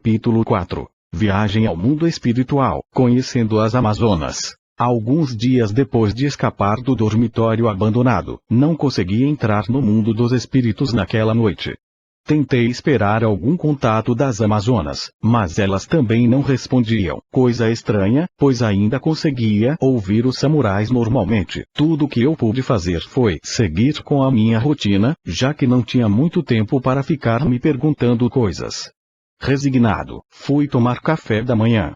Capítulo 4. Viagem ao mundo espiritual, conhecendo as Amazonas. Alguns dias depois de escapar do dormitório abandonado, não consegui entrar no mundo dos espíritos naquela noite. Tentei esperar algum contato das Amazonas, mas elas também não respondiam, coisa estranha, pois ainda conseguia ouvir os samurais normalmente. Tudo que eu pude fazer foi seguir com a minha rotina, já que não tinha muito tempo para ficar me perguntando coisas. Resignado, fui tomar café da manhã.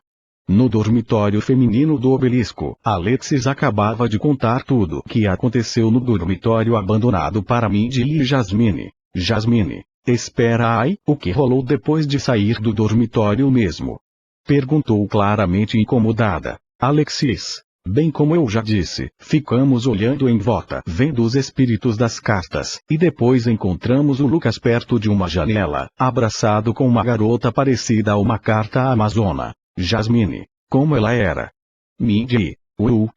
No dormitório feminino do obelisco, Alexis acabava de contar tudo o que aconteceu no dormitório abandonado para Mindy e Jasmine. Jasmine, espera aí, o que rolou depois de sair do dormitório mesmo? Perguntou claramente incomodada. Alexis, bem como eu já disse, ficamos olhando em volta, vendo os espíritos das cartas, e depois encontramos o Lucas perto de uma janela, abraçado com uma garota parecida a uma carta amazona. Jasmine, como ela era? Mindy,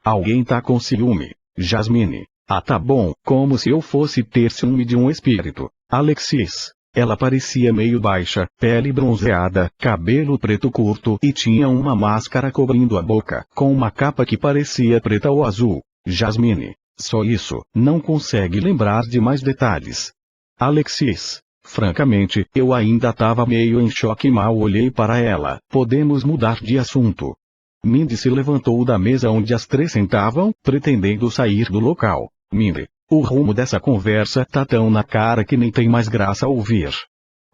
alguém tá com ciúme. Jasmine, ah tá bom, como se eu fosse ter ciúme de um espírito. Alexis, ela parecia meio baixa, pele bronzeada, cabelo preto curto e tinha uma máscara cobrindo a boca, com uma capa que parecia preta ou azul. Jasmine, só isso, não consegue lembrar de mais detalhes. Alexis, francamente, eu ainda tava meio em choque e mal olhei para ela. Podemos mudar de assunto. Mindy se levantou da mesa onde as três sentavam, pretendendo sair do local. Mindy, o rumo dessa conversa tá tão na cara que nem tem mais graça ouvir.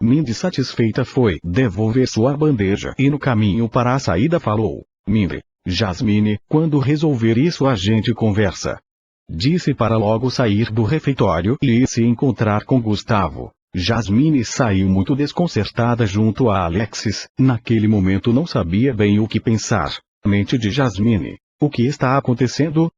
Mindy satisfeita foi devolver sua bandeja e no caminho para a saída falou. Mindy, Jasmine, quando resolver isso a gente conversa. Disse para logo sair do refeitório e se encontrar com Gustavo. Jasmine saiu muito desconcertada junto a Alexis, naquele momento não sabia bem o que pensar. Mente de Jasmine, o que está acontecendo?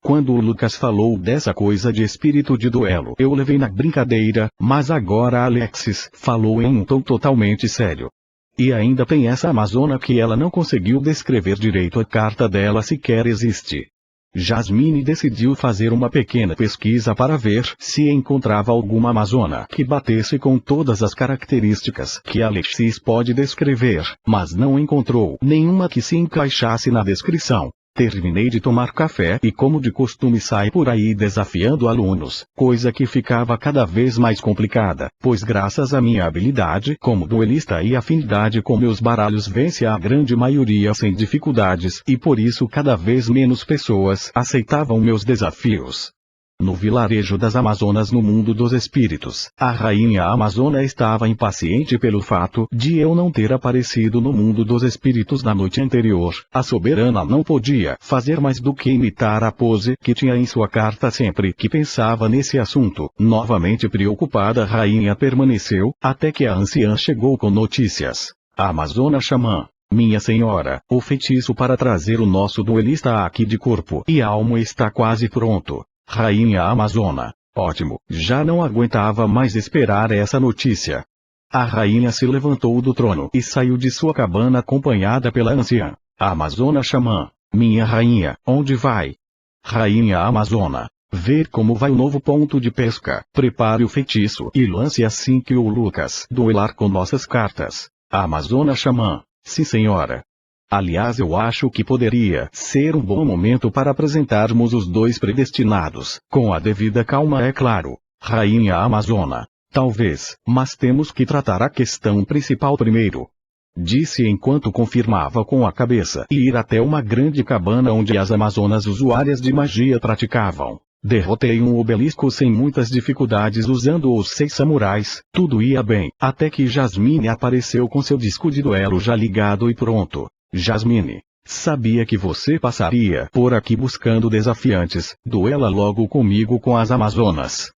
Quando o Lucas falou dessa coisa de espírito de duelo, eu levei na brincadeira, mas agora Alexis falou em um tom totalmente sério. E ainda tem essa amazona que ela não conseguiu descrever direito, a carta dela sequer existe. Jasmine decidiu fazer uma pequena pesquisa para ver se encontrava alguma amazona que batesse com todas as características que Alexis pode descrever, mas não encontrou nenhuma que se encaixasse na descrição. Terminei de tomar café e como de costume saí por aí desafiando alunos, coisa que ficava cada vez mais complicada, pois graças à minha habilidade como duelista e afinidade com meus baralhos vence a grande maioria sem dificuldades e por isso cada vez menos pessoas aceitavam meus desafios. No vilarejo das Amazonas no mundo dos espíritos, a rainha amazona estava impaciente pelo fato de eu não ter aparecido no mundo dos espíritos na noite anterior. A soberana não podia fazer mais do que imitar a pose que tinha em sua carta sempre que pensava nesse assunto. Novamente preocupada, a rainha permaneceu, até que a anciã chegou com notícias. A amazona xamã. Minha senhora, o feitiço para trazer o nosso duelista aqui de corpo e alma está quase pronto. Rainha amazona, ótimo, já não aguentava mais esperar essa notícia. A rainha se levantou do trono e saiu de sua cabana acompanhada pela anciã. A amazona xamã, minha rainha, onde vai? Rainha amazona, ver como vai o novo ponto de pesca, prepare o feitiço e lance assim que o Lucas duelar com nossas cartas. A amazona xamã, sim senhora. Aliás, eu acho que poderia ser um bom momento para apresentarmos os dois predestinados, com a devida calma é claro. Rainha amazona, talvez, mas temos que tratar a questão principal primeiro. Disse enquanto confirmava com a cabeça e ir até uma grande cabana onde as amazonas usuárias de magia praticavam. Derrotei um obelisco sem muitas dificuldades usando os 6 samurais, tudo ia bem, até que Jasmine apareceu com seu disco de duelo já ligado e pronto. Jasmine, sabia que você passaria por aqui buscando desafiantes, duela logo comigo com as amazonas.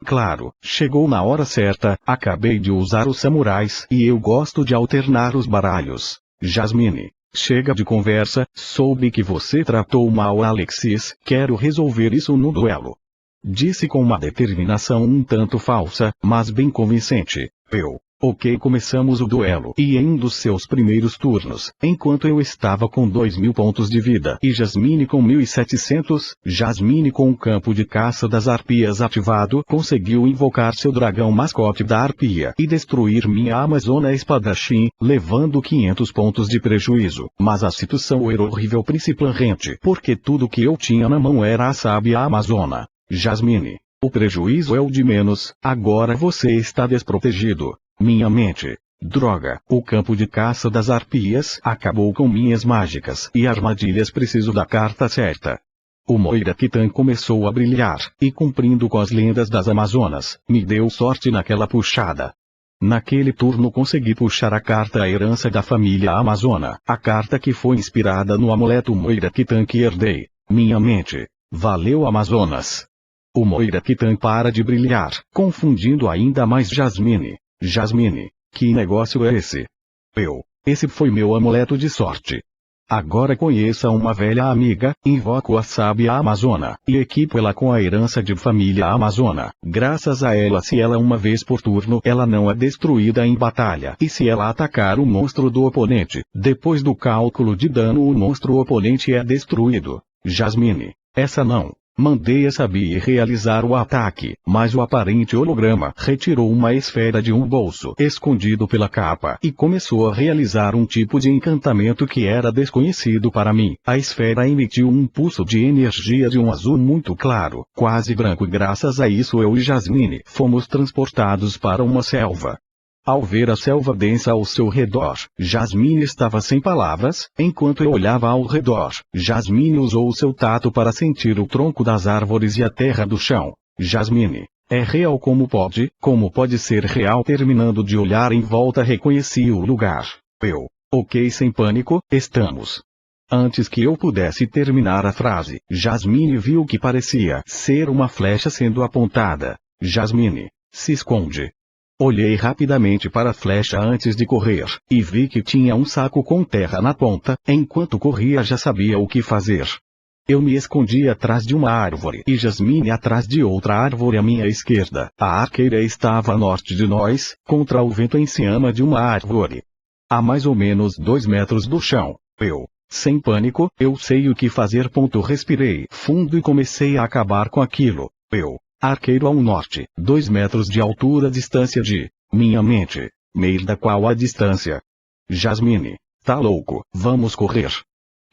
Claro, chegou na hora certa, acabei de usar os samurais e eu gosto de alternar os baralhos. Jasmine, chega de conversa, soube que você tratou mal a Alexis, quero resolver isso no duelo. Disse com uma determinação um tanto falsa, mas bem convincente. Ok, começamos o duelo. E em um dos seus primeiros turnos, enquanto eu estava com 2.000 pontos de vida e Jasmine com 1.700, Jasmine com o campo de caça das arpias ativado conseguiu invocar seu dragão mascote da arpia e destruir minha Amazona espadachim, levando 500 pontos de prejuízo. Mas a situação era horrível principalmente porque tudo que eu tinha na mão era a sábia Amazona. Jasmine, o prejuízo é o de menos, agora você está desprotegido. Minha mente. Droga, o campo de caça das arpias acabou com minhas mágicas e armadilhas. Preciso da carta certa. O Moira Kitan começou a brilhar, e cumprindo com as lendas das Amazonas, me deu sorte naquela puxada. Naquele turno consegui puxar a carta A Herança da Família Amazona, a carta que foi inspirada no amuleto Moira Kitan que herdei. Minha mente. Valeu, Amazonas. O Moira Kitan para de brilhar, confundindo ainda mais Jasmine. Jasmine, que negócio é esse? Esse foi meu amuleto de sorte. Agora conheça uma velha amiga, invoco a sábia Amazona, e equipo ela com a herança de família Amazona. Graças a ela, se ela uma vez por turno, ela não é destruída em batalha. E se ela atacar o monstro do oponente, depois do cálculo de dano o monstro oponente é destruído. Jasmine, essa não. Mandei a Sabi realizar o ataque, mas o aparente holograma retirou uma esfera de um bolso escondido pela capa e começou a realizar um tipo de encantamento que era desconhecido para mim. A esfera emitiu um pulso de energia de um azul muito claro, quase branco, e graças a isso eu e Jasmine fomos transportados para uma selva. Ao ver a selva densa ao seu redor, Jasmine estava sem palavras. Enquanto eu olhava ao redor, Jasmine usou seu tato para sentir o tronco das árvores e a terra do chão. Jasmine, é real? Como pode ser real? Terminando de olhar em volta, reconheci o lugar. Ok, sem pânico, estamos. Antes que eu pudesse terminar a frase, Jasmine viu o que parecia ser uma flecha sendo apontada. Jasmine, se esconde. Olhei rapidamente para a flecha antes de correr, e vi que tinha um saco com terra na ponta. Enquanto corria já sabia o que fazer. Eu me escondi atrás de uma árvore e Jasmine atrás de outra árvore à minha esquerda. A arqueira estava a norte de nós, contra o vento em cima de uma árvore. A mais ou menos 2 metros do chão. Sem pânico, eu sei o que fazer. Respirei fundo e comecei a acabar com aquilo. Arqueiro ao norte, 2 metros de altura, distância de minha mente. Merda, qual a distância? Jasmine, tá louco, vamos correr.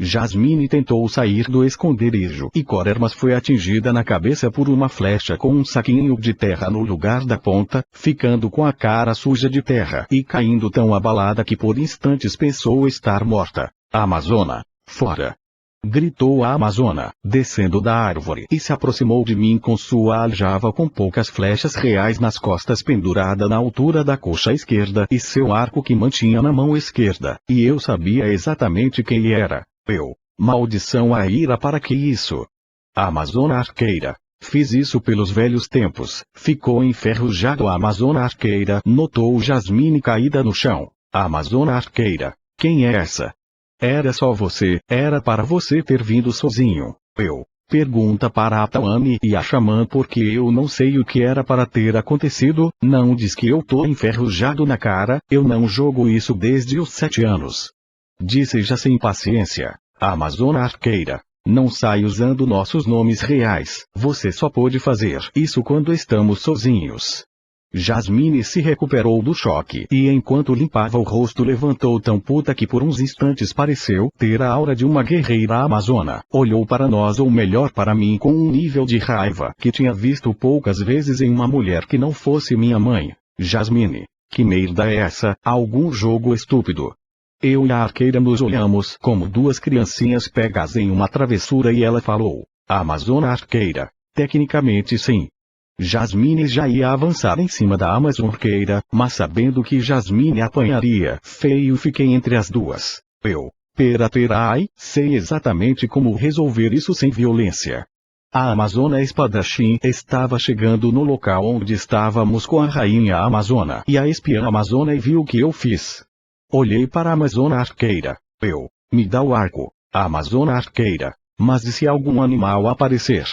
Jasmine tentou sair do esconderijo e correr, mas foi atingida na cabeça por uma flecha com um saquinho de terra no lugar da ponta, ficando com a cara suja de terra e caindo tão abalada que por instantes pensou estar morta. Amazona, fora! Gritou a Amazona, descendo da árvore, e se aproximou de mim com sua aljava com poucas flechas reais nas costas pendurada na altura da coxa esquerda e seu arco que mantinha na mão esquerda, e eu sabia exatamente quem era. Maldição, a ira, para que isso? A Amazona arqueira. Fiz isso pelos velhos tempos. Ficou enferrujado. A Amazona arqueira notou Jasmine caída no chão. A Amazona arqueira. Quem é essa? Era só você, era para você ter vindo sozinho. Pergunta para a Tawane e a Xamã, porque eu não sei o que era para ter acontecido. Não diz que eu tô enferrujado na cara, eu não jogo isso desde os 7 anos. Disse já sem paciência. A Amazona arqueira. Não sai usando nossos nomes reais, você só pode fazer isso quando estamos sozinhos. Jasmine se recuperou do choque e enquanto limpava o rosto levantou tão puta que por uns instantes pareceu ter a aura de uma guerreira amazona. Olhou para nós, ou melhor para mim, com um nível de raiva que tinha visto poucas vezes em uma mulher que não fosse minha mãe. Jasmine, que merda é essa? Algum jogo estúpido? Eu e a arqueira nos olhamos como duas criancinhas pegas em uma travessura e ela falou. A Amazona arqueira. Tecnicamente sim. Jasmine já ia avançar em cima da Amazona arqueira, mas sabendo que Jasmine apanharia feio, fiquei entre as duas. Ai, sei exatamente como resolver isso sem violência. A Amazona espadachim estava chegando no local onde estávamos com a rainha Amazona e a espiã Amazona e viu o que eu fiz. Olhei para a Amazona arqueira. Me dá o arco. A Amazona arqueira. Mas e se algum animal aparecer?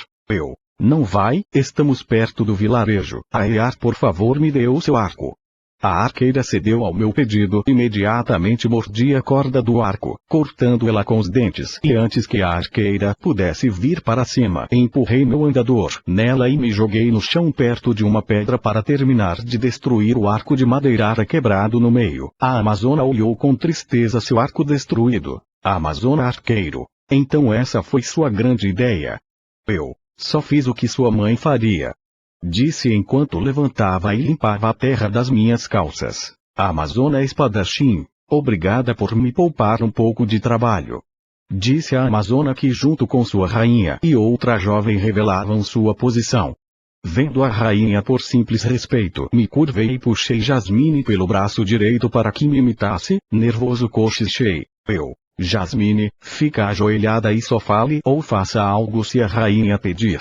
Não vai, estamos perto do vilarejo. Aiar, por favor, me dê o seu arco. A arqueira cedeu ao meu pedido e imediatamente mordi a corda do arco, cortando-ela com os dentes. E antes que a arqueira pudesse vir para cima, empurrei meu andador nela e me joguei no chão perto de uma pedra para terminar de destruir o arco de madeirara quebrado no meio. A amazona olhou com tristeza seu arco destruído. A amazona arqueiro. Então essa foi sua grande ideia. Eu só fiz o que sua mãe faria. Disse enquanto levantava e limpava a terra das minhas calças. A amazona espadachim, obrigada por me poupar um pouco de trabalho. Disse a amazona que junto com sua rainha e outra jovem revelavam sua posição. Vendo a rainha por simples respeito, me curvei e puxei Jasmine pelo braço direito para que me imitasse, nervoso cochichei. Jasmine, fica ajoelhada e só fale ou faça algo se a rainha pedir.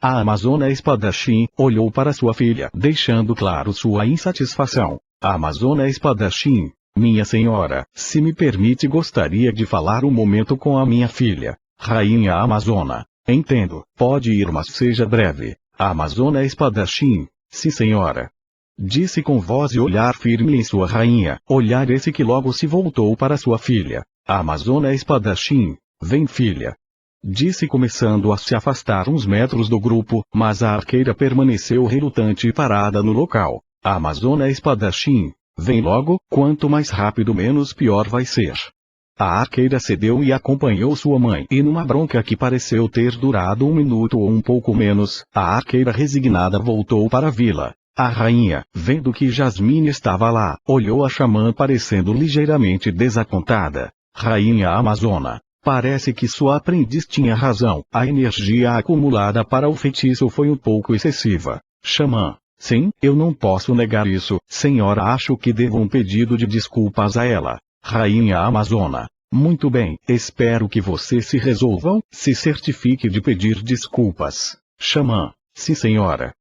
A amazona espadachim olhou para sua filha, deixando claro sua insatisfação. A amazona espadachim, minha senhora, se me permite, gostaria de falar um momento com a minha filha. Rainha amazona, entendo, pode ir, mas seja breve. A amazona espadachim, sim senhora. Disse com voz e olhar firme em sua rainha, olhar esse que logo se voltou para sua filha. A amazona espadachim, vem filha. Disse começando a se afastar uns metros do grupo, mas a arqueira permaneceu relutante e parada no local. A amazona espadachim, vem logo, quanto mais rápido menos pior vai ser. A arqueira cedeu e acompanhou sua mãe, e numa bronca que pareceu ter durado 1 minuto ou um pouco menos, a arqueira resignada voltou para a vila. A rainha, vendo que Jasmine estava lá, olhou a xamã parecendo ligeiramente desapontada. Rainha amazona. Parece que sua aprendiz tinha razão, a energia acumulada para o feitiço foi um pouco excessiva. Xamã, sim, eu não posso negar isso, senhora, acho que devo um pedido de desculpas a ela. Rainha amazona, muito bem, espero que você se resolvam, se certifique de pedir desculpas. Xamã, sim senhora.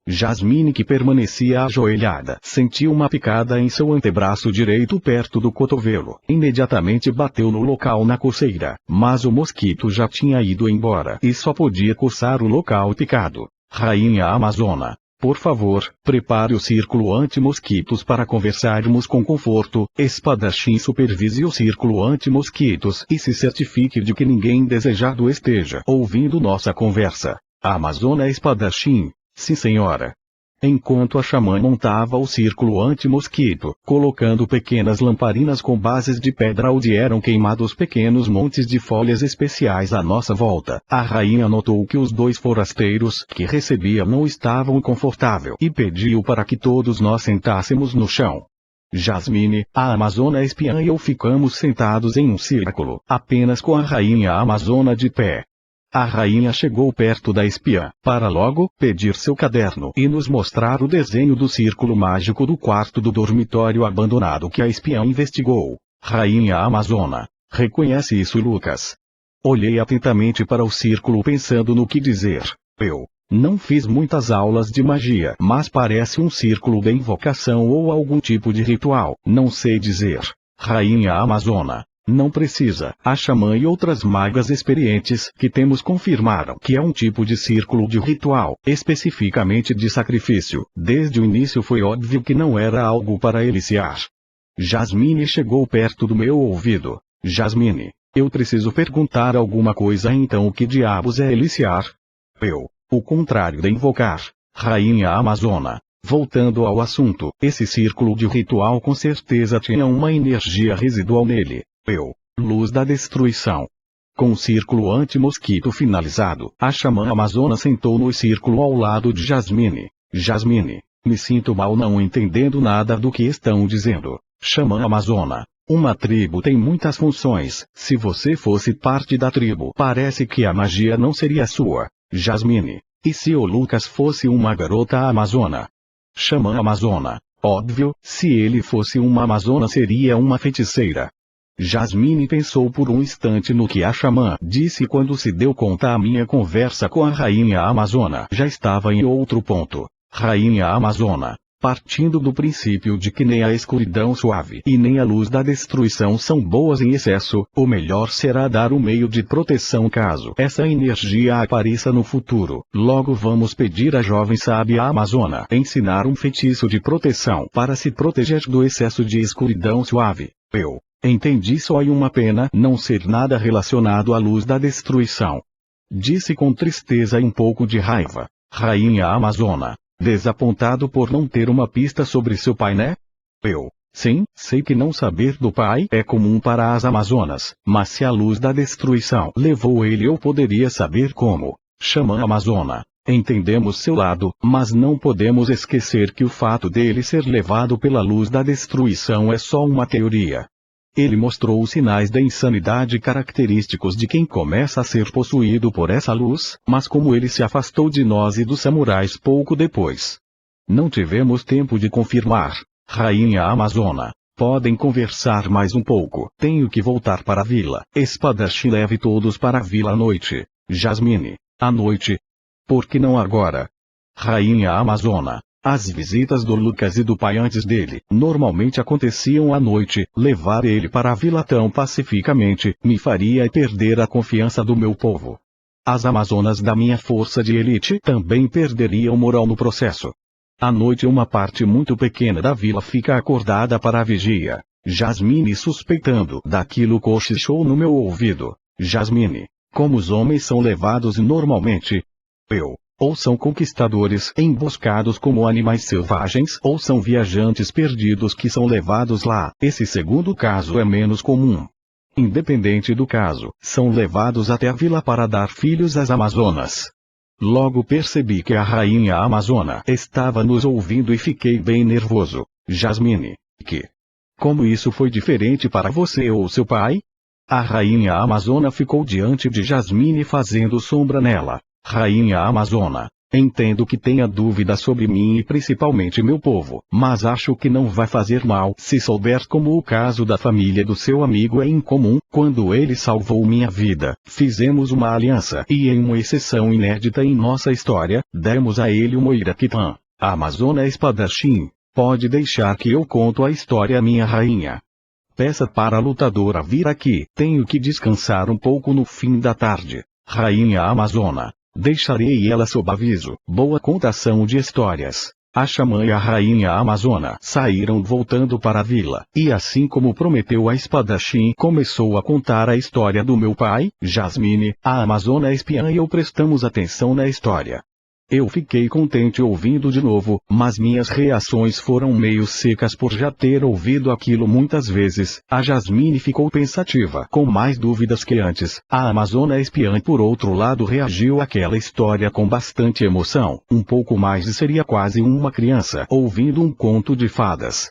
Jasmine, que permanecia ajoelhada, sentiu uma picada em seu antebraço direito perto do cotovelo. Imediatamente bateu no local na coceira, mas o mosquito já tinha ido embora e só podia coçar o local picado. Rainha amazona, por favor, prepare o círculo anti-mosquitos para conversarmos com conforto. Espadachim, supervise o círculo anti-mosquitos e se certifique de que ninguém indesejado esteja ouvindo nossa conversa. A amazona espadachim, sim senhora. Enquanto a xamã montava o círculo anti-mosquito, colocando pequenas lamparinas com bases de pedra onde eram queimados pequenos montes de folhas especiais à nossa volta, a rainha notou que os 2 forasteiros que recebia não estavam confortável e pediu para que todos nós sentássemos no chão. Jasmine, a amazona espiã e eu ficamos sentados em um círculo, apenas com a rainha amazona de pé. A rainha chegou perto da espiã, para logo pedir seu caderno e nos mostrar o desenho do círculo mágico do quarto do dormitório abandonado que a espiã investigou. Rainha amazona, reconhece isso, Lucas? Olhei atentamente para o círculo pensando no que dizer. Eu não fiz muitas aulas de magia, mas parece um círculo de invocação ou algum tipo de ritual, não sei dizer. Rainha amazona. Não precisa, a xamã e outras magas experientes que temos confirmaram que é um tipo de círculo de ritual, especificamente de sacrifício. Desde o início foi óbvio que não era algo para eliciar. Jasmine chegou perto do meu ouvido. Jasmine, eu preciso perguntar alguma coisa, então o que diabos é eliciar? O contrário de invocar. Rainha amazona. Voltando ao assunto, esse círculo de ritual com certeza tinha uma energia residual nele. Luz da destruição. Com o círculo anti-mosquito finalizado, a xamã amazona sentou no círculo ao lado de Jasmine. Jasmine, me sinto mal não entendendo nada do que estão dizendo. Xamã amazona, uma tribo tem muitas funções, se você fosse parte da tribo parece que a magia não seria sua. Jasmine, e se o Lucas fosse uma garota amazona? Xamã amazona, óbvio, se ele fosse uma amazona seria uma feiticeira. Jasmine pensou por um instante no que a xamã disse quando se deu conta a minha conversa com a rainha amazona já estava em outro ponto. Rainha amazona, Partindo do princípio de que nem a escuridão suave e nem a luz da destruição são boas em excesso, o melhor será dar um meio de proteção caso essa energia apareça no futuro. Logo vamos pedir à jovem sábia amazona ensinar um feitiço de proteção para se proteger do excesso de escuridão suave. Eu entendi, só é uma pena não ser nada relacionado à luz da destruição. Disse com tristeza e um pouco de raiva. Rainha Amazona. Desapontado por não ter uma pista sobre seu pai, né? Eu. Sim, sei que não saber do pai é comum para as Amazonas, mas se a luz da destruição levou ele, eu poderia saber como. Xamã Amazona. Entendemos seu lado, mas não podemos esquecer que o fato dele ser levado pela luz da destruição é só uma teoria. Ele mostrou os sinais da insanidade característicos de quem começa a ser possuído por essa luz, mas como ele se afastou de nós e dos samurais pouco depois. Não tivemos tempo de confirmar. Rainha Amazona, podem conversar mais um pouco. Tenho que voltar para a vila. Espadachim, leve todos para a vila à noite. Jasmine, à noite? Por que não agora? Rainha Amazona. As visitas do Lucas e do pai antes dele, normalmente aconteciam à noite. Levar ele para a vila tão pacificamente, me faria perder a confiança do meu povo. As Amazonas da minha força de elite também perderiam moral no processo. À noite uma parte muito pequena da vila fica acordada para a vigia. Jasmine, suspeitando daquilo, cochichou no meu ouvido. Jasmine, como os homens são levados normalmente? Ou são conquistadores emboscados como animais selvagens, ou são viajantes perdidos que são levados lá. Esse segundo caso é menos comum. Independente do caso, são levados até a vila para dar filhos às Amazonas. Logo percebi que a rainha Amazona estava nos ouvindo e fiquei bem nervoso. Jasmine, como isso foi diferente para você ou seu pai? A rainha Amazona ficou diante de Jasmine fazendo sombra nela. Rainha Amazona, entendo que tenha dúvida sobre mim e principalmente meu povo, mas acho que não vai fazer mal se souber como o caso da família do seu amigo é incomum. Quando ele salvou minha vida, fizemos uma aliança e em uma exceção inédita em nossa história, demos a ele o Moiraquitã, a Amazona espadachim. Pode deixar que eu conto a história, minha rainha. Peça para a lutadora vir aqui, tenho que descansar um pouco no fim da tarde. Rainha Amazona. Deixarei ela sob aviso. Boa contação de histórias. A xamã e a rainha Amazona saíram voltando para a vila, e assim como prometeu a espadachim começou a contar a história do meu pai, Jasmine, a Amazona espiã, e eu prestamos atenção na história. Eu fiquei contente ouvindo de novo, mas minhas reações foram meio secas por já ter ouvido aquilo muitas vezes. A Jasmine ficou pensativa, com mais dúvidas que antes. A Amazona espiã, por outro lado, reagiu àquela história com bastante emoção. Um pouco mais e seria quase uma criança ouvindo um conto de fadas.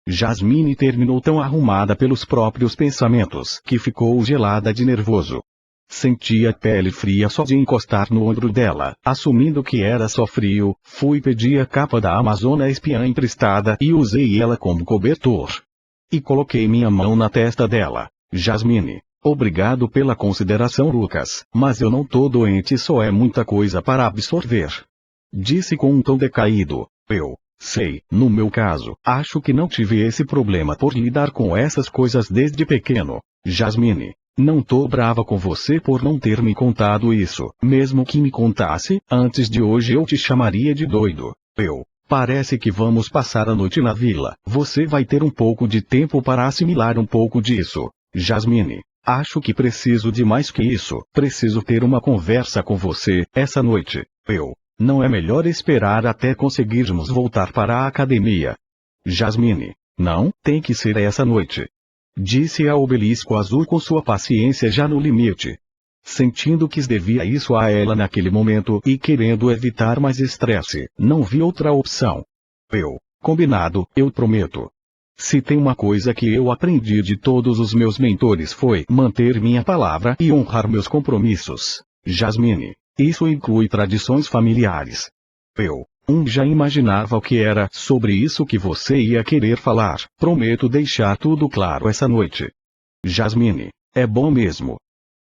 Jasmine terminou tão arrumada pelos próprios pensamentos que ficou gelada de nervoso. Senti a pele fria só de encostar no ombro dela. Assumindo que era só frio, fui pedir a capa da Amazona espiã emprestada e usei ela como cobertor. E coloquei minha mão na testa dela. Jasmine, obrigado pela consideração, Lucas, mas eu não tô doente, só é muita coisa para absorver. Disse com um tom decaído. Eu sei, no meu caso, acho que não tive esse problema por lidar com essas coisas desde pequeno. Jasmine, não tô brava com você por não ter me contado isso. Mesmo que me contasse, antes de hoje eu te chamaria de doido. Parece que vamos passar a noite na vila. Você vai ter um pouco de tempo para assimilar um pouco disso. Jasmine, acho que preciso de mais que isso. Preciso ter uma conversa com você essa noite. Não é melhor esperar até conseguirmos voltar para a academia? Jasmine, não, tem que ser essa noite. Disse a Obelisco Azul com sua paciência já no limite. Sentindo que devia isso a ela naquele momento e querendo evitar mais estresse, não vi outra opção. Combinado, eu prometo. Se tem uma coisa que eu aprendi de todos os meus mentores foi manter minha palavra e honrar meus compromissos. Jasmine, isso inclui tradições familiares. Já imaginava o que era sobre isso que você ia querer falar. Prometo deixar tudo claro essa noite. Jasmine, é bom mesmo.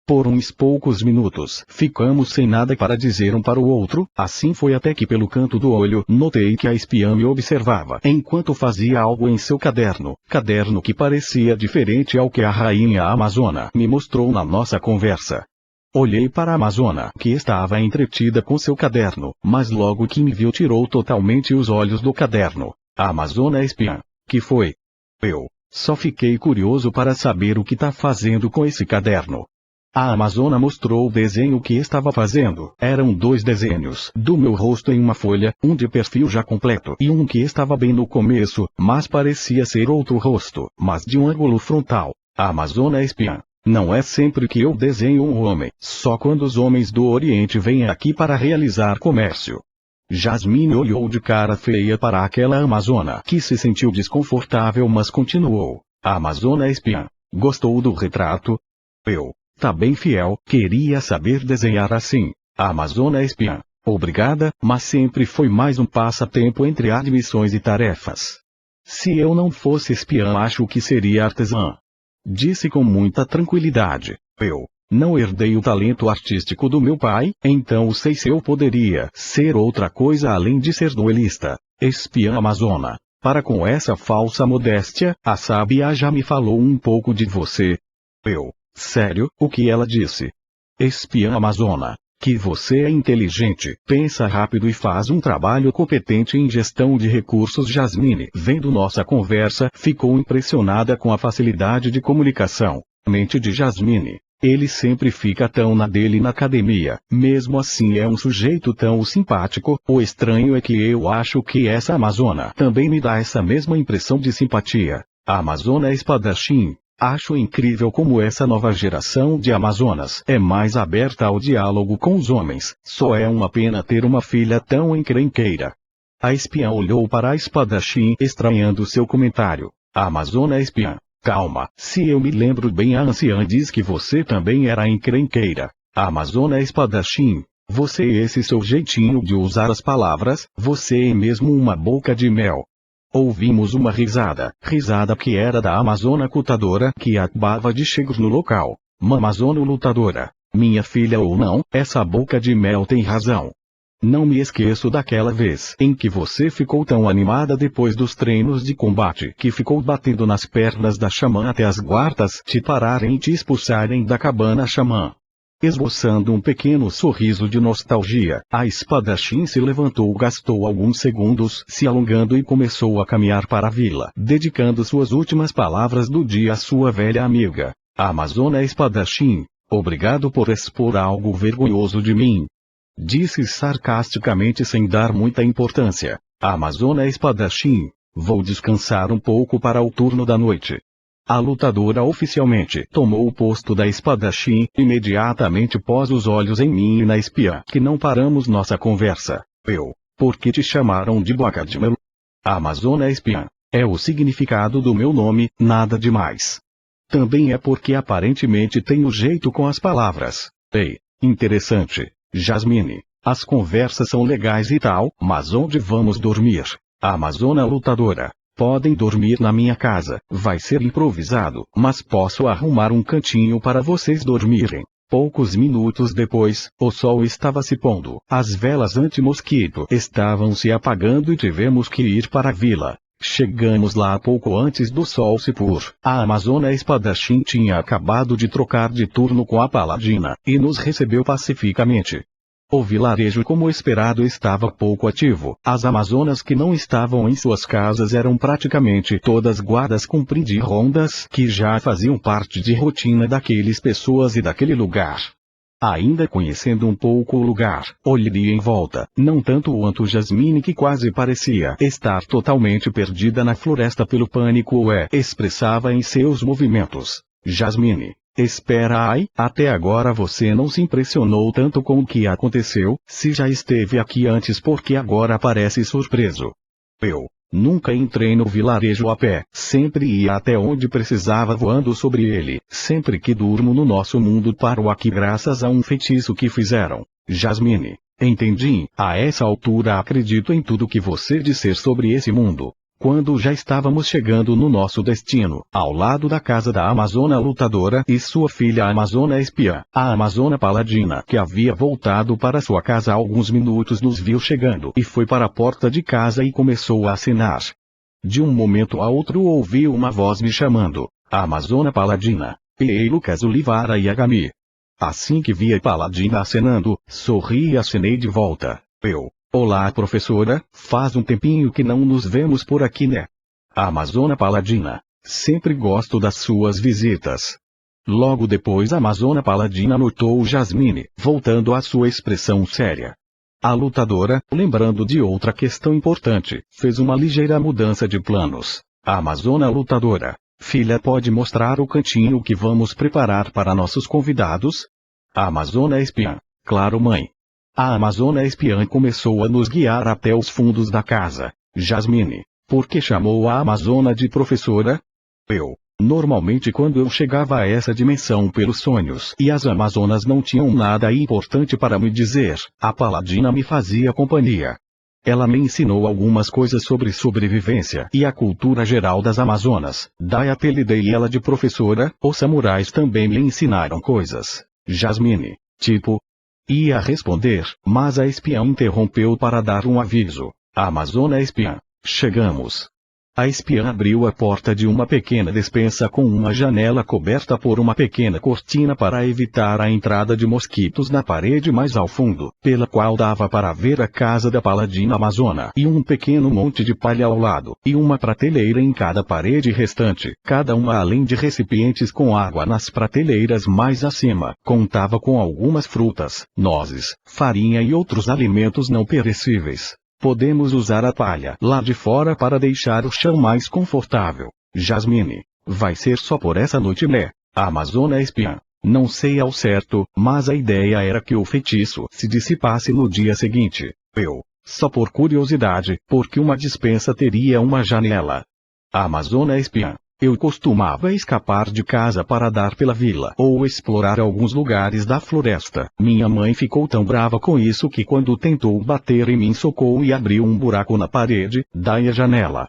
Por uns poucos minutos ficamos sem nada para dizer um para o outro, assim foi até que pelo canto do olho notei que a espiã me observava enquanto fazia algo em seu caderno que parecia diferente ao que a rainha amazona me mostrou na nossa conversa. Olhei para a amazona que estava entretida com seu caderno, mas logo que me viu tirou totalmente os olhos do caderno. A amazona espiã. Que foi? Eu só fiquei curioso para saber o que tá fazendo com esse caderno. A amazona mostrou o desenho que estava fazendo. Eram 2 desenhos do meu rosto em uma folha, um de perfil já completo e um que estava bem no começo, mas parecia ser outro rosto, mas de um ângulo frontal. A amazona espiã. Não é sempre que eu desenho um homem, só quando os homens do Oriente vêm aqui para realizar comércio. Jasmine olhou de cara feia para aquela amazona que se sentiu desconfortável, mas continuou. A amazona espiã. Gostou do retrato? Eu. Tá bem fiel, queria saber desenhar assim. A amazona espiã. Obrigada, mas sempre foi mais um passatempo entre admissões e tarefas. Se eu não fosse espiã, acho que seria artesã. Disse com muita tranquilidade. Eu não herdei o talento artístico do meu pai, então sei se eu poderia ser outra coisa além de ser duelista. Espiã amazona. Para com essa falsa modéstia, a sábia já me falou um pouco de você. Eu. Sério, o que ela disse? Espiã amazona. Que você é inteligente, pensa rápido e faz um trabalho competente em gestão de recursos. Jasmine, vendo nossa conversa, ficou impressionada com a facilidade de comunicação. Mente de Jasmine. Ele sempre fica tão na dele na academia, mesmo assim é um sujeito tão simpático. O estranho é que eu acho que essa amazona também me dá essa mesma impressão de simpatia. A amazona é espadachim. Acho incrível como essa nova geração de amazonas é mais aberta ao diálogo com os homens. Só é uma pena ter uma filha tão encrenqueira. A espiã olhou para a espadachim estranhando seu comentário. A amazona espiã. Calma, se eu me lembro bem, a anciã diz que você também era encrenqueira. A amazona espadachim. Você, esse seu jeitinho de usar as palavras, você é mesmo uma boca de mel. Ouvimos uma risada que era da amazona lutadora que acabava de chegar no local. Amazona lutadora. Minha filha ou não, essa boca de mel tem razão. Não me esqueço daquela vez em que você ficou tão animada depois dos treinos de combate que ficou batendo nas pernas da xamã até as guardas te pararem e te expulsarem da cabana xamã. Esboçando um pequeno sorriso de nostalgia, a espadachim se levantou, gastou alguns segundos se alongando e começou a caminhar para a vila, dedicando suas últimas palavras do dia à sua velha amiga. A amazona espadachim. Obrigado por expor algo vergonhoso de mim. Disse sarcasticamente sem dar muita importância. A amazona espadachim. Vou descansar um pouco para o turno da noite. A lutadora oficialmente tomou o posto da espadachim, imediatamente pôs os olhos em mim e na espiã, que não paramos nossa conversa. Eu. Por que te chamaram de boca de mel? A amazona espiã. É o significado do meu nome, nada demais. Também é porque aparentemente tenho jeito com as palavras. Ei, interessante. Jasmine, as conversas são legais e tal, mas onde vamos dormir? A amazona lutadora. Podem dormir na minha casa, vai ser improvisado, mas posso arrumar um cantinho para vocês dormirem. Poucos minutos depois, o sol estava se pondo, as velas anti-mosquito estavam se apagando e tivemos que ir para a vila. Chegamos lá pouco antes do sol se pôr. A amazona espadachim tinha acabado de trocar de turno com a paladina, e nos recebeu pacificamente. O vilarejo, como esperado, estava pouco ativo. As amazonas que não estavam em suas casas eram praticamente todas guardas cumprindo rondas que já faziam parte de rotina daqueles pessoas e daquele lugar. Ainda conhecendo um pouco o lugar, olhei em volta, não tanto quanto Jasmine, que quase parecia estar totalmente perdida na floresta pelo pânico expressava em seus movimentos. Jasmine. Espera aí, até agora você não se impressionou tanto com o que aconteceu, se já esteve aqui antes porque agora parece surpreso. Eu nunca entrei no vilarejo a pé, sempre ia até onde precisava voando sobre ele, sempre que durmo no nosso mundo paro aqui graças a um feitiço que fizeram. Jasmine. Entendi, a essa altura acredito em tudo que você disser sobre esse mundo. Quando já estávamos chegando no nosso destino, ao lado da casa da Amazona Lutadora e sua filha Amazona Espiã, a Amazona Paladina, que havia voltado para sua casa há alguns minutos, nos viu chegando e foi para a porta de casa e começou a acenar. De um momento a outro ouviu uma voz me chamando, a Amazona Paladina, ei Lucas Olivara Yagami. Assim que vi a Paladina acenando, sorri e acenei de volta. Olá professora, faz um tempinho que não nos vemos por aqui, né? A Amazona Paladina, sempre gosto das suas visitas. Logo depois a Amazona Paladina notou Jasmine, voltando à sua expressão séria. A lutadora, lembrando de outra questão importante, fez uma ligeira mudança de planos. A Amazona Lutadora, filha, pode mostrar o cantinho que vamos preparar para nossos convidados? A Amazona Espiã, claro mãe. A Amazona Espiã começou a nos guiar até os fundos da casa. Jasmine, por que chamou a Amazona de professora? Normalmente quando eu chegava a essa dimensão pelos sonhos e as Amazonas não tinham nada importante para me dizer, a Paladina me fazia companhia. Ela me ensinou algumas coisas sobre sobrevivência e a cultura geral das Amazonas. Daí apelidei ela de professora. Os samurais também me ensinaram coisas. Jasmine, tipo... Ia responder, mas a espiã interrompeu para dar um aviso. A Amazona Espiã, chegamos. A espiã abriu a porta de uma pequena despensa com uma janela coberta por uma pequena cortina para evitar a entrada de mosquitos na parede mais ao fundo, pela qual dava para ver a casa da Paladina Amazona e um pequeno monte de palha ao lado, e uma prateleira em cada parede restante, cada uma além de recipientes com água nas prateleiras mais acima, contava com algumas frutas, nozes, farinha e outros alimentos não perecíveis. Podemos usar a palha lá de fora para deixar o chão mais confortável. Jasmine, vai ser só por essa noite, né? A Amazona Espiã, não sei ao certo, mas a ideia era que o feitiço se dissipasse no dia seguinte. Só por curiosidade, porque uma despensa teria uma janela. A Amazona Espiã, eu costumava escapar de casa para dar pela vila ou explorar alguns lugares da floresta. Minha mãe ficou tão brava com isso que quando tentou bater em mim socou e abriu um buraco na parede, daí a janela.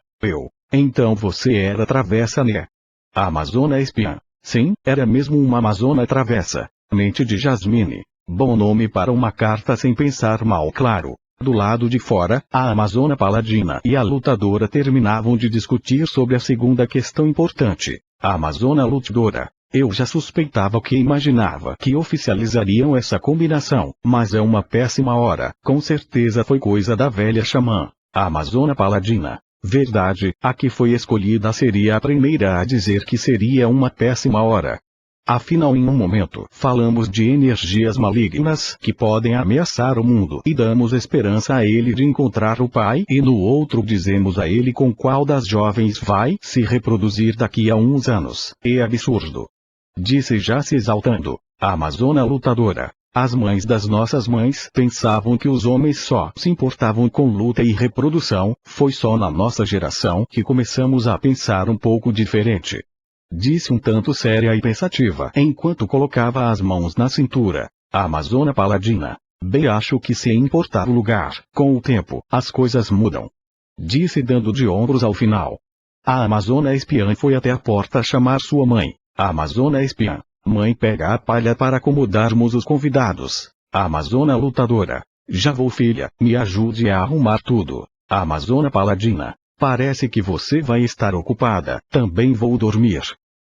Então você era travessa, né? A Amazona Espiã, sim, era mesmo uma Amazona travessa. Mente de Jasmine, bom nome para uma carta sem pensar mal, claro. Do lado de fora, a Amazona Paladina e a lutadora terminavam de discutir sobre a segunda questão importante. A Amazona Lutadora, eu já suspeitava que imaginava que oficializariam essa combinação, mas é uma péssima hora, com certeza foi coisa da velha xamã. A Amazona Paladina, verdade, a que foi escolhida seria a primeira a dizer que seria uma péssima hora. Afinal, em um momento, falamos de energias malignas que podem ameaçar o mundo e damos esperança a ele de encontrar o pai, e no outro dizemos a ele com qual das jovens vai se reproduzir daqui a uns anos. É absurdo. Disse já se exaltando. A Amazona Lutadora. As mães das nossas mães pensavam que os homens só se importavam com luta e reprodução. Foi só na nossa geração que começamos a pensar um pouco diferente. Disse um tanto séria e pensativa, enquanto colocava as mãos na cintura. A Amazona Paladina. Bem, acho que se importar o lugar, com o tempo, as coisas mudam. Disse dando de ombros ao final. A Amazona Espiã foi até a porta chamar sua mãe. A Amazona Espiã. Mãe, pega a palha para acomodarmos os convidados. A Amazona Lutadora. Já vou, filha, me ajude a arrumar tudo. A Amazona Paladina. Parece que você vai estar ocupada, também vou dormir.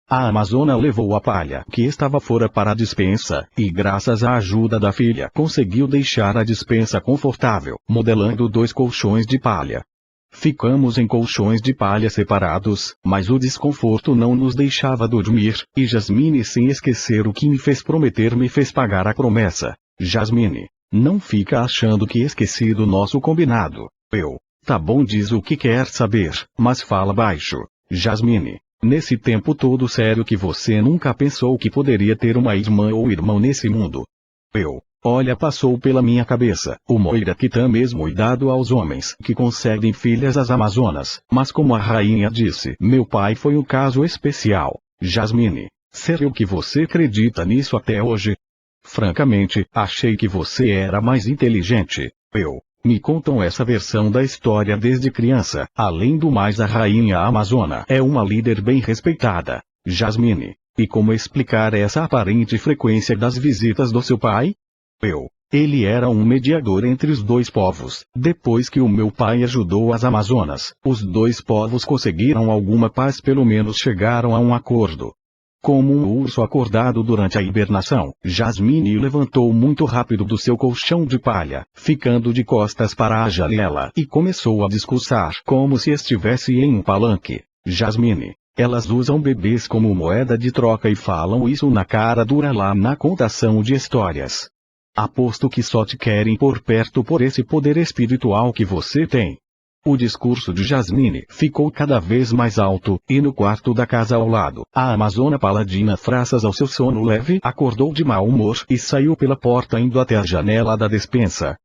A Amazona levou a palha que estava fora para a despensa, e graças à ajuda da filha conseguiu deixar a despensa confortável, modelando 2 colchões de palha. Ficamos em colchões de palha separados, mas o desconforto não nos deixava dormir, e Jasmine, sem esquecer o que me fez prometer, me fez pagar a promessa. Jasmine, não fica achando que esqueci do nosso combinado. Tá bom, diz o que quer saber, mas fala baixo. Jasmine, nesse tempo todo sério que você nunca pensou que poderia ter uma irmã ou irmão nesse mundo? Olha, passou pela minha cabeça, o Moira Kitã mesmo e dado aos homens que concedem filhas às Amazonas, mas como a rainha disse, meu pai foi um caso especial. Jasmine, sério que você acredita nisso até hoje? Francamente, achei que você era mais inteligente. Me contam essa versão da história desde criança. Além do mais, a rainha amazona é uma líder bem respeitada. Jasmine, e como explicar essa aparente frequência das visitas do seu pai? Ele era um mediador entre os dois povos. Depois que o meu pai ajudou as Amazonas, os dois povos conseguiram alguma paz, pelo menos chegaram a um acordo. Como um urso acordado durante a hibernação, Jasmine levantou muito rápido do seu colchão de palha, ficando de costas para a janela, e começou a discursar como se estivesse em um palanque. Jasmine, elas usam bebês como moeda de troca e falam isso na cara dura lá na contação de histórias. Aposto que só te querem por perto por esse poder espiritual que você tem. O discurso de Jasmine ficou cada vez mais alto, e no quarto da casa ao lado, a amazona paladina, graças ao seu sono leve, acordou de mau humor e saiu pela porta indo até a janela da despensa.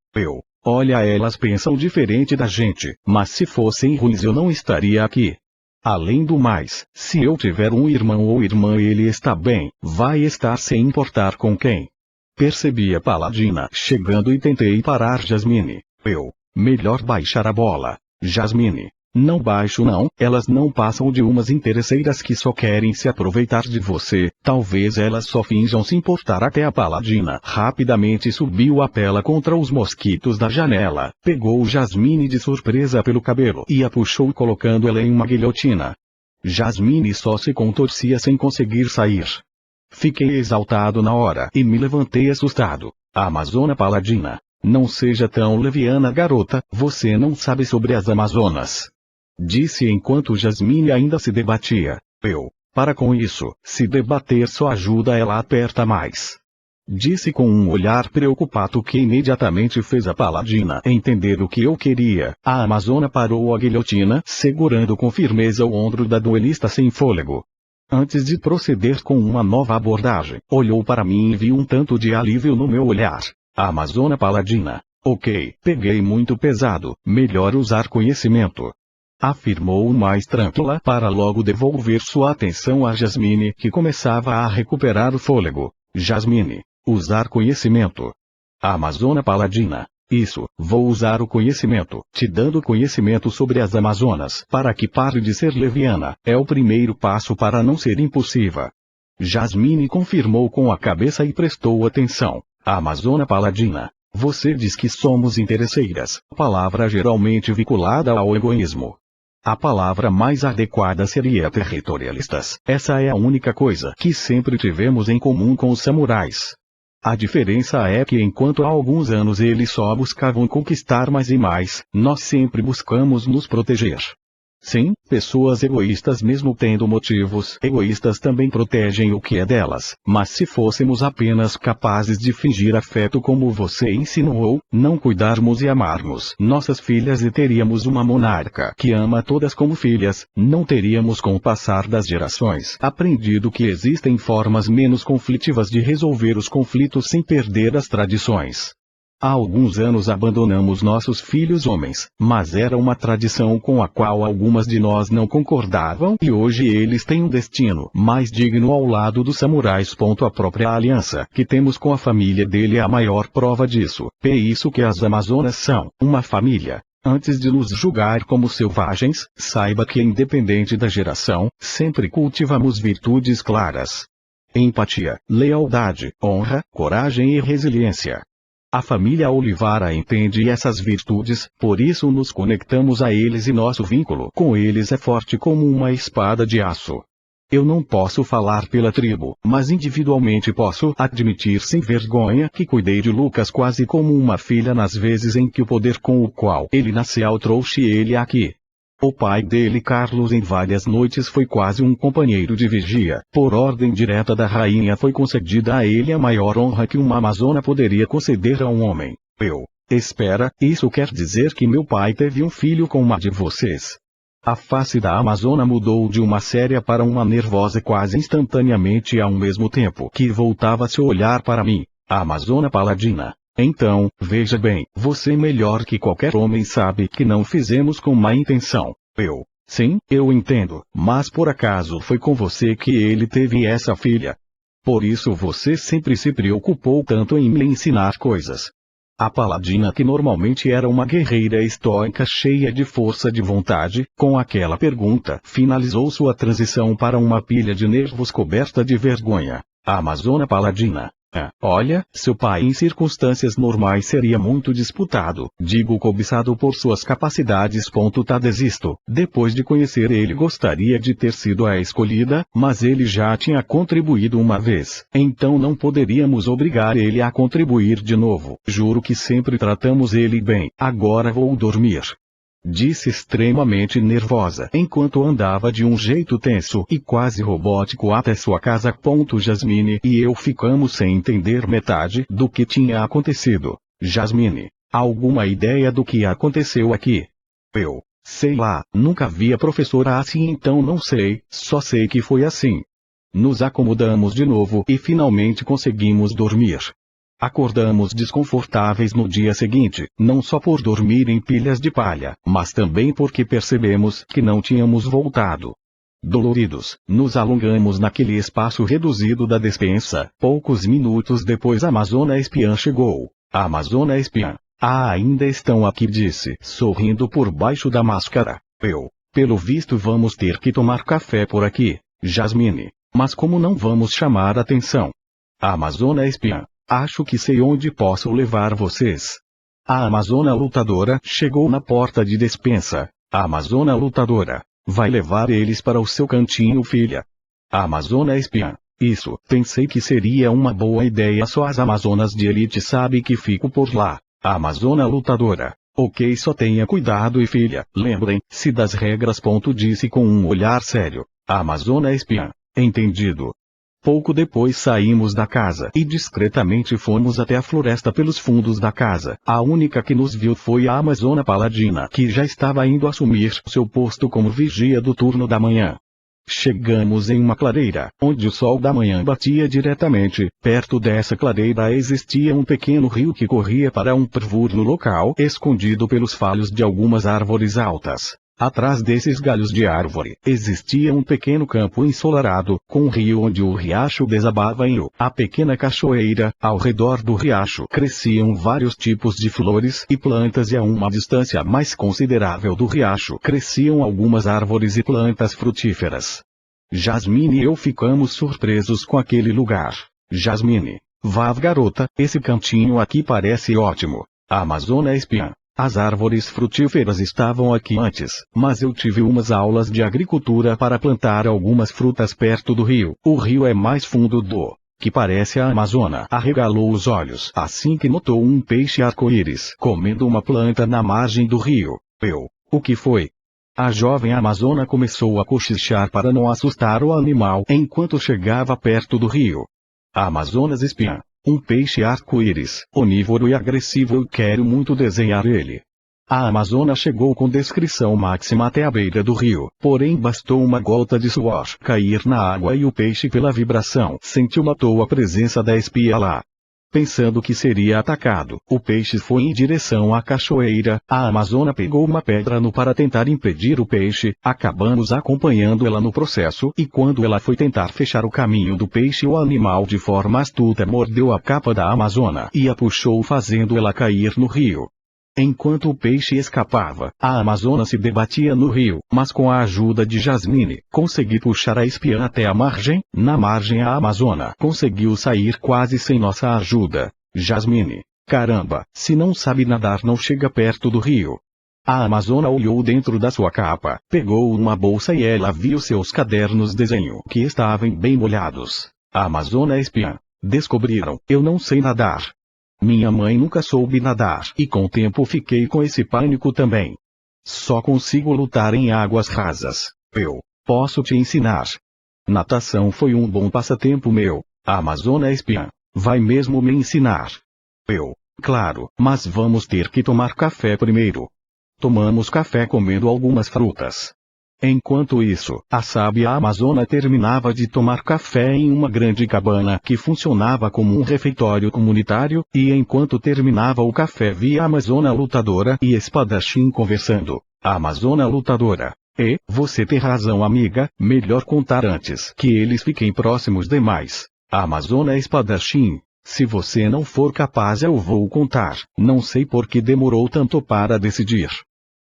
Olha, elas pensam diferente da gente, mas se fossem ruins eu não estaria aqui. Além do mais, se eu tiver um irmão ou irmã, ele está bem, vai estar sem importar com quem. Percebi a paladina chegando e tentei parar Jasmine. Melhor baixar a bola. Jasmine, não baixo não, elas não passam de umas interesseiras que só querem se aproveitar de você, talvez elas só finjam se importar. Até a paladina rapidamente subiu a pela contra os mosquitos da janela, pegou Jasmine de surpresa pelo cabelo e a puxou colocando ela em uma guilhotina. Jasmine só se contorcia sem conseguir sair. Fiquei exaltado na hora e me levantei assustado. A amazona paladina, não seja tão leviana, garota, você não sabe sobre as Amazonas. Disse enquanto Jasmine ainda se debatia. Para com isso, se debater só ajuda ela, aperta mais. Disse com um olhar preocupado que imediatamente fez a paladina entender o que eu queria. A amazona parou a guilhotina, segurando com firmeza o ombro da duelista sem fôlego. Antes de proceder com uma nova abordagem, olhou para mim e viu um tanto de alívio no meu olhar. A amazona paladina, peguei muito pesado, melhor usar conhecimento. Afirmou mais tranquila para logo devolver sua atenção a Jasmine, que começava a recuperar o fôlego. Jasmine, usar conhecimento. A amazona paladina, isso, vou usar o conhecimento, te dando conhecimento sobre as Amazonas, para que pare de ser leviana, é o primeiro passo para não ser impulsiva. Jasmine confirmou com a cabeça e prestou atenção. A amazona paladina, você diz que somos interesseiras, palavra geralmente vinculada ao egoísmo. A palavra mais adequada seria territorialistas. Essa é a única coisa que sempre tivemos em comum com os samurais. A diferença é que enquanto há alguns anos eles só buscavam conquistar mais e mais, nós sempre buscamos nos proteger. Sim, pessoas egoístas, mesmo tendo motivos egoístas, também protegem o que é delas, mas se fôssemos apenas capazes de fingir afeto como você insinuou, não cuidarmos e amarmos nossas filhas e teríamos uma monarca que ama todas como filhas, não teríamos com o passar das gerações aprendido que existem formas menos conflitivas de resolver os conflitos sem perder as tradições. Há alguns anos abandonamos nossos filhos homens, mas era uma tradição com a qual algumas de nós não concordavam e hoje eles têm um destino mais digno ao lado dos samurais. A própria aliança que temos com a família dele é a maior prova disso. É isso que as Amazonas são, uma família. Antes de nos julgar como selvagens, saiba que independente da geração, sempre cultivamos virtudes claras. Empatia, lealdade, honra, coragem e resiliência. A família Olivara entende essas virtudes, por isso nos conectamos a eles e nosso vínculo com eles é forte como uma espada de aço. Eu não posso falar pela tribo, mas individualmente posso admitir sem vergonha que cuidei de Lucas quase como uma filha nas vezes em que o poder com o qual ele nasceu trouxe ele aqui. O pai dele, Carlos, em várias noites foi quase um companheiro de vigia. Por ordem direta da rainha foi concedida a ele a maior honra que uma amazona poderia conceder a um homem. Espera, isso quer dizer que meu pai teve um filho com uma de vocês? A face da amazona mudou de uma séria para uma nervosa quase instantaneamente ao mesmo tempo que voltava-se a olhar para mim. A amazona paladina. Então, veja bem, você melhor que qualquer homem sabe que não fizemos com má intenção. Sim, eu entendo, mas por acaso foi com você que ele teve essa filha? Por isso você sempre se preocupou tanto em me ensinar coisas. A paladina, que normalmente era uma guerreira estoica cheia de força de vontade, com aquela pergunta finalizou sua transição para uma pilha de nervos coberta de vergonha. A amazona paladina. Olha, seu pai em circunstâncias normais seria muito disputado, digo cobiçado por suas capacidades. Tá, desisto. Depois de conhecer ele, gostaria de ter sido a escolhida, mas ele já tinha contribuído uma vez, então não poderíamos obrigar ele a contribuir de novo. Juro que sempre tratamos ele bem. Agora vou dormir, disse extremamente nervosa, enquanto andava de um jeito tenso e quase robótico até sua casa. Jasmine e eu ficamos sem entender metade do que tinha acontecido. Jasmine, alguma ideia do que aconteceu aqui? Eu, sei lá, nunca vi a professora assim, então não sei, só sei que foi assim. Nos acomodamos de novo e finalmente conseguimos dormir. Acordamos desconfortáveis no dia seguinte, não só por dormir em pilhas de palha, mas também porque percebemos que não tínhamos voltado. Doloridos, nos alongamos naquele espaço reduzido da despensa. Poucos minutos depois a amazona espiã chegou. A amazona espiã. Ainda estão aqui, disse, sorrindo por baixo da máscara. Eu, pelo visto vamos ter que tomar café por aqui, Jasmine. Mas como não vamos chamar atenção? A amazona espiã. Acho que sei onde posso levar vocês. A amazona lutadora chegou na porta de despensa. A amazona lutadora. Vai levar eles para o seu cantinho, filha. A amazona espiã. Isso, pensei que seria uma boa ideia, só as amazonas de elite sabem que fico por lá. A amazona lutadora. Ok, só tenha cuidado e filha, lembrem-se das regras. Disse com um olhar sério. A amazona espiã. Entendido. Pouco depois saímos da casa e discretamente fomos até a floresta pelos fundos da casa. A única que nos viu foi a amazona paladina, que já estava indo assumir seu posto como vigia do turno da manhã. Chegamos em uma clareira, onde o sol da manhã batia diretamente. Perto dessa clareira existia um pequeno rio que corria para um fervor local, escondido pelos falhos de algumas árvores altas. Atrás desses galhos de árvore, existia um pequeno campo ensolarado, com um rio onde o riacho desabava em a pequena cachoeira. Ao redor do riacho cresciam vários tipos de flores e plantas, e a uma distância mais considerável do riacho cresciam algumas árvores e plantas frutíferas. Jasmine e eu ficamos surpresos com aquele lugar. Jasmine, vá, garota, esse cantinho aqui parece ótimo. A amazona espiã. As árvores frutíferas estavam aqui antes, mas eu tive umas aulas de agricultura para plantar algumas frutas perto do rio. O rio é mais fundo do que parece. A amazona arregalou os olhos assim que notou um peixe arco-íris comendo uma planta na margem do rio. Eu, o que foi? A jovem amazona começou a cochichar para não assustar o animal enquanto chegava perto do rio. A amazonas espiã. Um peixe arco-íris, onívoro e agressivo, eu quero muito desenhar ele. A amazona chegou com descrição máxima até a beira do rio, porém bastou uma gota de suor cair na água e o peixe, pela vibração, sentiu, notou a presença da espia lá. Pensando que seria atacado, o peixe foi em direção à cachoeira. A amazona pegou uma pedra para tentar impedir o peixe. Acabamos acompanhando ela no processo, e quando ela foi tentar fechar o caminho do peixe, o animal de forma astuta mordeu a capa da amazona e a puxou, fazendo ela cair no rio. Enquanto o peixe escapava, a amazona se debatia no rio, mas com a ajuda de Jasmine, consegui puxar a espiã até a margem. Na margem a amazona conseguiu sair quase sem nossa ajuda. Jasmine, caramba, se não sabe nadar não chega perto do rio. A amazona olhou dentro da sua capa, pegou uma bolsa e ela viu seus cadernos de desenho que estavam bem molhados. A amazona espiã. Descobriram, eu não sei nadar. Minha mãe nunca soube nadar e com o tempo fiquei com esse pânico também. Só consigo lutar em águas rasas. Eu posso te ensinar. Natação foi um bom passatempo meu. A amazona espiã. Vai mesmo me ensinar? Eu, claro, mas vamos ter que tomar café primeiro. Tomamos café comendo algumas frutas. Enquanto isso, a sábia amazona terminava de tomar café em uma grande cabana que funcionava como um refeitório comunitário, e enquanto terminava o café via a amazona lutadora e espadachim conversando. A amazona lutadora. Você tem razão, amiga, melhor contar antes que eles fiquem próximos demais. A amazona espadachim. Se você não for capaz, eu vou contar. Não sei por que demorou tanto para decidir.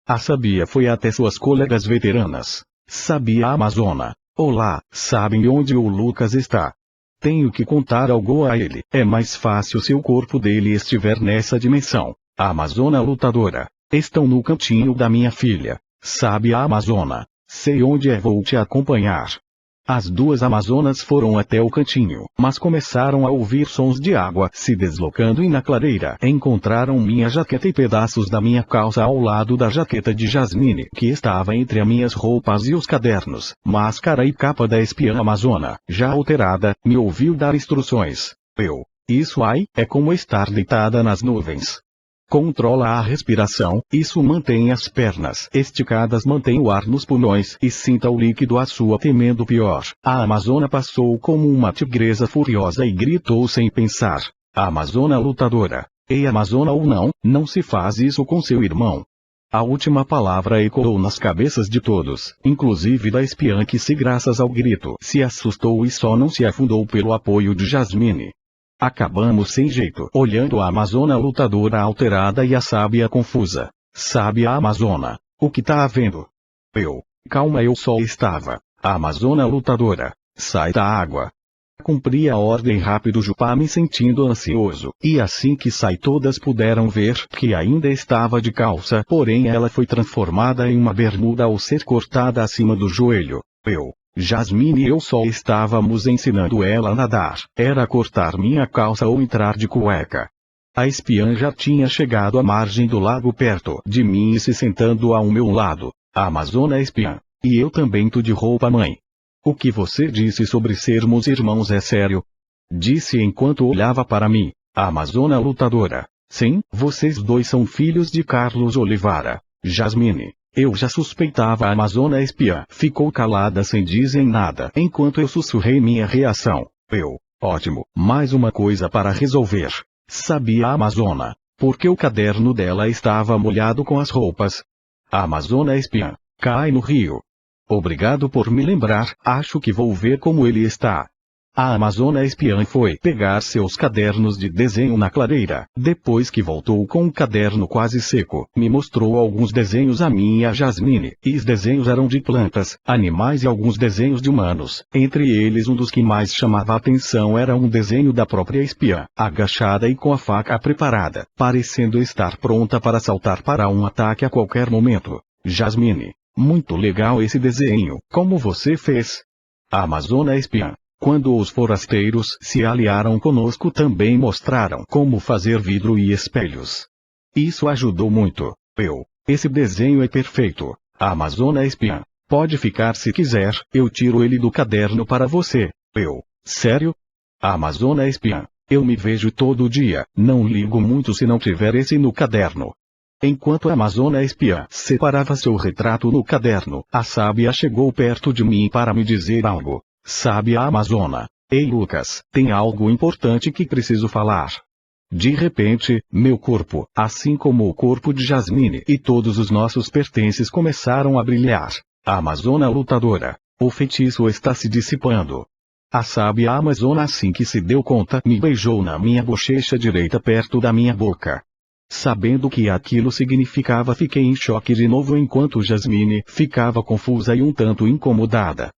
A Sabia foi até suas colegas veteranas. Sabia Amazona. Olá, sabem onde o Lucas está? Tenho que contar algo a ele. É mais fácil se o corpo dele estiver nessa dimensão. A Amazona lutadora. Estão no cantinho da minha filha. Sabe a Amazona. Sei onde é, vou te acompanhar. As duas Amazonas foram até o cantinho, mas começaram a ouvir sons de água se deslocando e na clareira encontraram minha jaqueta e pedaços da minha calça ao lado da jaqueta de Jasmine, que estava entre as minhas roupas e os cadernos. Máscara e capa da espiã Amazona, já alterada, me ouviu dar instruções. Isso aí, é como estar deitada nas nuvens. Controla a respiração, isso mantém as pernas esticadas, mantém o ar nos pulmões e sinta o líquido à sua temendo pior. A Amazona passou como uma tigresa furiosa e gritou sem pensar. A Amazona lutadora. Ei, Amazona ou não, não se faz isso com seu irmão. A última palavra ecoou nas cabeças de todos, inclusive da espiã que, se graças ao grito, se assustou e só não se afundou pelo apoio de Jasmine. Acabamos sem jeito, olhando a Amazona lutadora alterada e a Sábia confusa. Sábia Amazona, o que tá havendo? Calma, eu só estava. A Amazona lutadora, sai da água. Cumpri a ordem rápido, Jupá, me sentindo ansioso, e assim que sai todas puderam ver que ainda estava de calça, porém ela foi transformada em uma bermuda ao ser cortada acima do joelho. Jasmine e eu só estávamos ensinando ela a nadar. Era cortar minha calça ou entrar de cueca. A espiã já tinha chegado à margem do lago perto de mim e se sentando ao meu lado. A Amazona espiã. E eu também tô de roupa, mãe. O que você disse sobre sermos irmãos é sério? Disse enquanto olhava para mim. A Amazona lutadora. Sim, vocês dois são filhos de Carlos Olivara. Jasmine. Eu já suspeitava. A Amazona espiã ficou calada sem dizer nada enquanto eu sussurrei minha reação. Ótimo, mais uma coisa para resolver. Sabia a Amazona, porque o caderno dela estava molhado com as roupas. A Amazona espiã, cai no rio. Obrigado por me lembrar, acho que vou ver como ele está. A Amazona espiã foi pegar seus cadernos de desenho na clareira. Depois que voltou com um caderno quase seco, me mostrou alguns desenhos a mim e a Jasmine, e os desenhos eram de plantas, animais e alguns desenhos de humanos. Entre eles, um dos que mais chamava a atenção era um desenho da própria espiã, agachada e com a faca preparada, parecendo estar pronta para saltar para um ataque a qualquer momento. Jasmine, muito legal esse desenho, como você fez? A Amazona espiã. Quando os forasteiros se aliaram conosco, também mostraram como fazer vidro e espelhos. Isso ajudou muito. Esse desenho é perfeito. A Amazona espiã. Pode ficar se quiser, eu tiro ele do caderno para você. Sério? A Amazona espiã. Eu me vejo todo dia, não ligo muito se não tiver esse no caderno. Enquanto a Amazona espiã separava seu retrato no caderno, a Sábia chegou perto de mim para me dizer algo. Sabe a Amazona. Ei, Lucas, tem algo importante que preciso falar. De repente, meu corpo, assim como o corpo de Jasmine e todos os nossos pertences começaram a brilhar. A Amazona lutadora. O feitiço está se dissipando. A sábia Amazona, assim que se deu conta, me beijou na minha bochecha direita perto da minha boca. Sabendo o que aquilo significava, fiquei em choque de novo enquanto Jasmine ficava confusa e um tanto incomodada.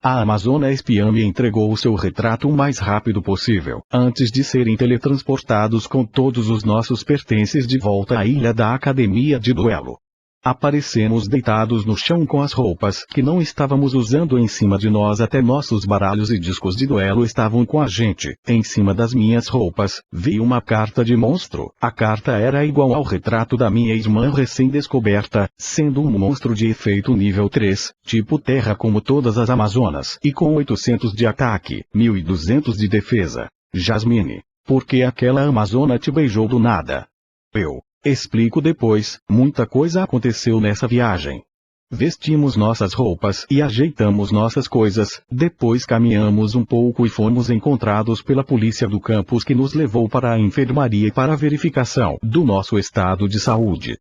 A Amazona espiã me entregou o seu retrato o mais rápido possível, antes de serem teletransportados com todos os nossos pertences de volta à ilha da Academia de Duelo. Aparecemos deitados no chão com as roupas que não estávamos usando em cima de nós, até nossos baralhos e discos de duelo estavam com a gente. Em cima das minhas roupas, vi uma carta de monstro. A carta era igual ao retrato da minha irmã recém-descoberta, sendo um monstro de efeito nível 3, tipo terra como todas as Amazonas, e com 800 de ataque, 1200 de defesa. Jasmine, por que aquela Amazona te beijou do nada? Explico depois, muita coisa aconteceu nessa viagem. Vestimos nossas roupas e ajeitamos nossas coisas, depois caminhamos um pouco e fomos encontrados pela polícia do campus, que nos levou para a enfermaria para a verificação do nosso estado de saúde.